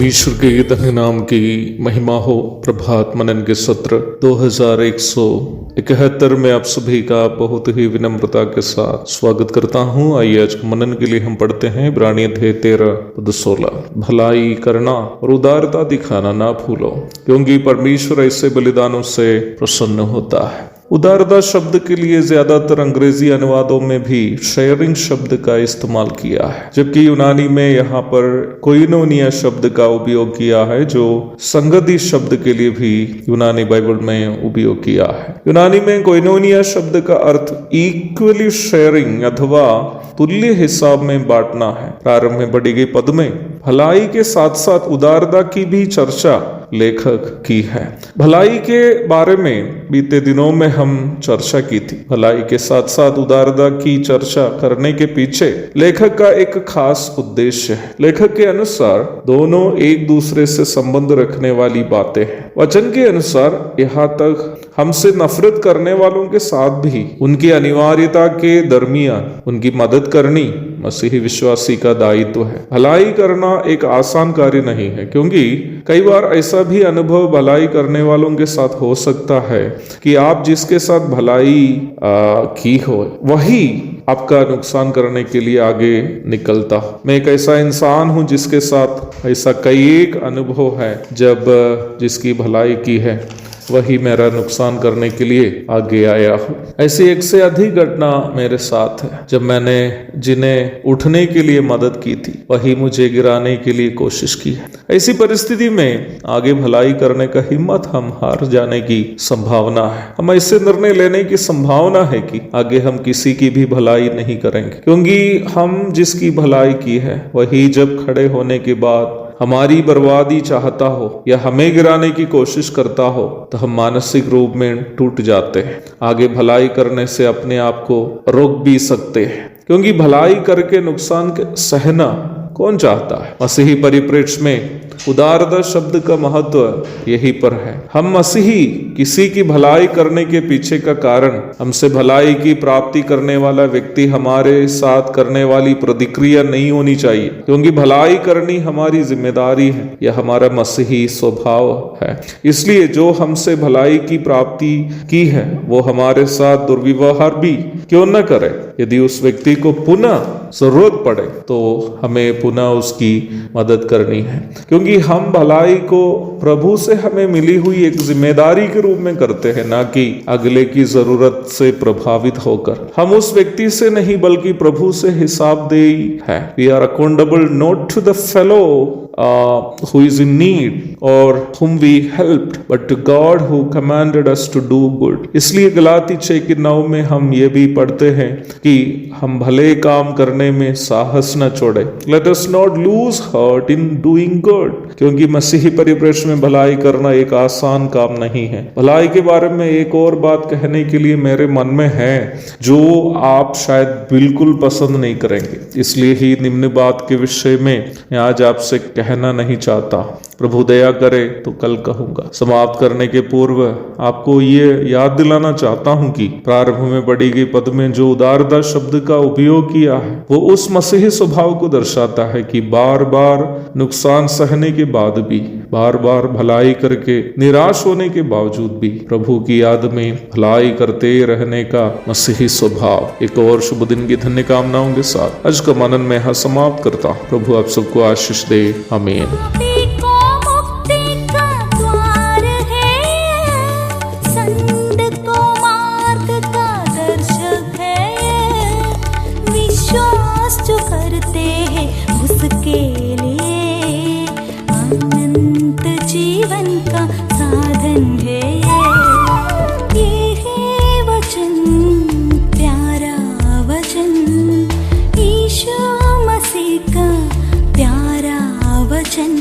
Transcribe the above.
परमेश्वर के धन्य नाम की महिमा हो। प्रभात मनन के सत्र 2171 में आप सभी का बहुत ही विनम्रता के साथ स्वागत करता हूं। आइए आज मनन के लिए हम पढ़ते हैं इब्रानी अध्याय 13:16। भलाई करना और उदारता दिखाना ना भूलो, क्योंकि परमेश्वर ऐसे बलिदानों से प्रसन्न होता है। उदारता शब्द के लिए ज्यादातर अंग्रेजी अनुवादों में भी शेयरिंग शब्द का इस्तेमाल किया है, जबकि यूनानी में यहाँ पर कोइनोनिया शब्द का उपयोग किया है, जो संगति शब्द के लिए भी यूनानी बाइबल में उपयोग किया है। यूनानी में कोइनोनिया शब्द का अर्थ इक्वली शेयरिंग अथवा तुल्य हिसाब में बांटना है। प्रारंभ में पढ़ी गई पद में भलाई के साथ साथ उदारता की भी चर्चा लेखक की है। भलाई के बारे में बीते दिनों में हम चर्चा की थी। भलाई के साथ साथ उदारता की चर्चा करने के पीछे लेखक का एक खास उद्देश्य है। लेखक के अनुसार दोनों एक दूसरे से संबंध रखने वाली बातें हैं। वचन के अनुसार यहाँ तक हमसे नफरत करने वालों के साथ भी उनकी अनिवार्यता के दरमियान उनकी मदद करनी मसीही विश्वासी का दायित्व है। भलाई करना एक आसान कार्य नहीं है, क्योंकि कई बार ऐसा भी अनुभव भलाई करने वालों के साथ हो सकता है कि आप जिसके साथ भलाई की हो वही आपका नुकसान करने के लिए आगे निकलता हो। मैं एक ऐसा इंसान हूं जिसके साथ ऐसा कई एक अनुभव है, जब जिसकी भलाई की है वही मेरा नुकसान करने के लिए आगे आया हो। ऐसी एक से अधिक घटना मेरे साथ है। जब मैंने जिन्हें उठने के लिए मदद की थी वही मुझे गिराने के लिए कोशिश की है। ऐसी परिस्थिति में आगे भलाई करने का हिम्मत हम हार जाने की संभावना है। हम ऐसे निर्णय लेने की संभावना है कि आगे हम किसी की भी भलाई नहीं करेंगे, क्योंकि हम जिसकी भलाई की है वही जब खड़े होने के बाद हमारी बर्बादी चाहता हो या हमें गिराने की कोशिश करता हो तो हम मानसिक रूप में टूट जाते हैं। आगे भलाई करने से अपने आप को रोक भी सकते हैं, क्योंकि भलाई करके नुकसान सहना कौन चाहता है। मसीही परिप्रेक्ष्य में उदारता शब्द का महत्व यही पर है। हम मसीही किसी की भलाई करने के पीछे का कारण हमसे भलाई की प्राप्ति करने वाला व्यक्ति हमारे साथ करने वाली प्रतिक्रिया नहीं होनी चाहिए, क्योंकि भलाई करनी हमारी जिम्मेदारी है, यह हमारा मसीही स्वभाव है। इसलिए जो हमसे भलाई की प्राप्ति की है वो हमारे साथ दुर्व्यवहार भी क्यों न करे, यदि उस व्यक्ति को पुनः जरूरत पड़े तो हमें पुनः उसकी मदद करनी है, क्योंकि हम भलाई को प्रभु से हमें मिली हुई एक जिम्मेदारी के रूप में करते हैं, ना कि अगले की जरूरत से प्रभावित होकर। हम उस व्यक्ति से नहीं बल्कि प्रभु से हिसाबदेही है। We are accountable not to the fellow who is in need or whom we helped, but to God who commanded us to do good। इसलिए गलाती 6:9 में हम ये भी पढ़ते हैं कि हम भले काम करने में साहस न छोड़े। Let us not lose heart in doing good, क्योंकि मसीही परिप्रेक्ष्य में भलाई करना एक आसान काम नहीं है। भलाई के बारे में एक और बात कहने के लिए मेरे मन में है, जो आप शायद बिल्कुल पसंद नहीं करेंगे, इसलिए ही निम्न बात के विषय में मैं आज आपसे कहना नहीं चाहता। प्रभु दया करे तो कल कहूंगा। समाप्त करने के पूर्व आपको ये याद दिलाना चाहता हूं कि प्रारंभ में पढ़ी गई पद में जो उदारता शब्द का उपयोग किया है वो उस मसीही स्वभाव को दर्शाता है कि बार बार नुकसान सहने के बाद भी, बार बार भलाई करके निराश होने के बावजूद भी प्रभु की याद में भलाई करते रहने का मसीही स्वभाव। एक और शुभ दिन की धन्य कामनाओं के साथ आज का मनन में समाप्त करता हूं। प्रभु आप सबको आशीष दे। आमीन। जो करते हैं उसके लिए अनंत जीवन का साधन है। ये है वचन, प्यारा वचन, यीशु मसीह का प्यारा वचन।